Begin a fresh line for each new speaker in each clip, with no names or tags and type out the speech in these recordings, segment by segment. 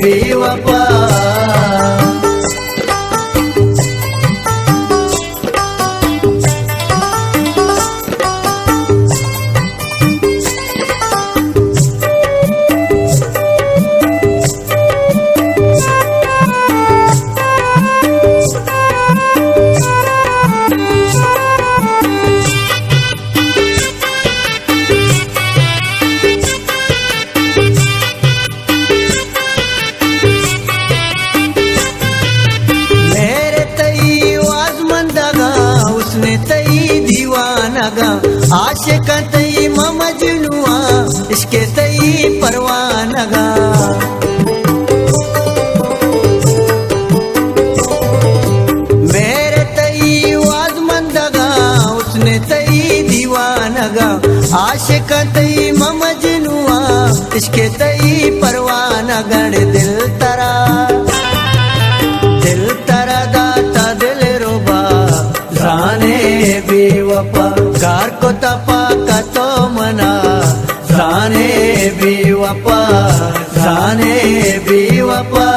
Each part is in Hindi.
बेवफा। उसने तई दीवाना गा, आशिक तई मजनुआ, इसके तई परवाना गा। मेरे तई वाजमंदा गा, उसने तई दीवाना गा, आशिक तई मजनुआ, इसके तई परवाना गण। दिल तरा दाता दिल रोबा, जाने बेवफा कार को तपा का तो मना, जाने बेवफा जाने बेवफा।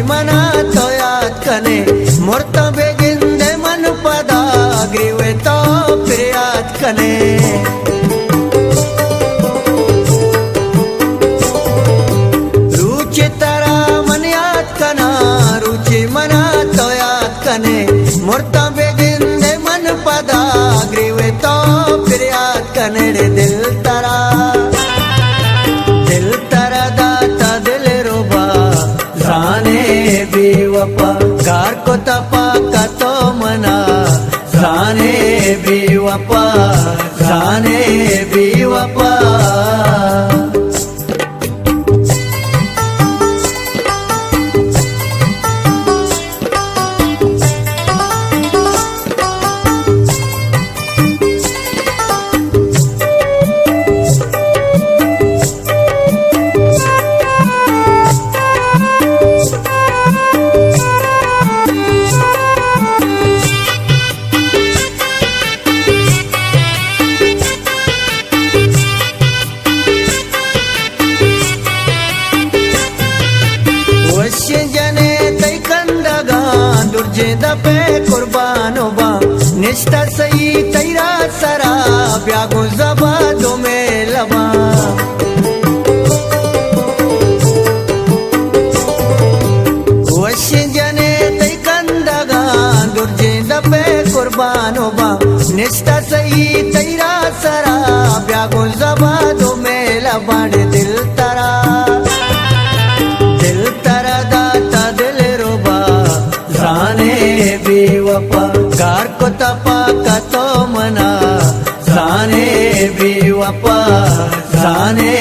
मना तो याद कने मोरत बेगिंदे मन पदा ग्रीवे तो फिर याद कने। रुचि तरा मन याद कना, रुचि मना तो याद कने मोरत बेगिंदे मन पदा ग्रीवे तो फिर याद कने। रे दिल तरा दाता दिल रोबा, जाने बेवफा कार को तपा का तो मना, जाने बेवफा जाने बेवफा। दुर्जे दपे कुर्बानो बा, निष्ठा सही तेरा सरा ब्यागो जबा दो में लबा। वश्य जने तई कंदगा, दुर्जे दपे कुर्बानो बा, निष्ठा सही तेरा सरा ब्यागो जबा दो में लबा। दिल तरा दाता दिल रोबा, जाने बेवफा कार को तपा का तो मना, जाने बेवफा जाने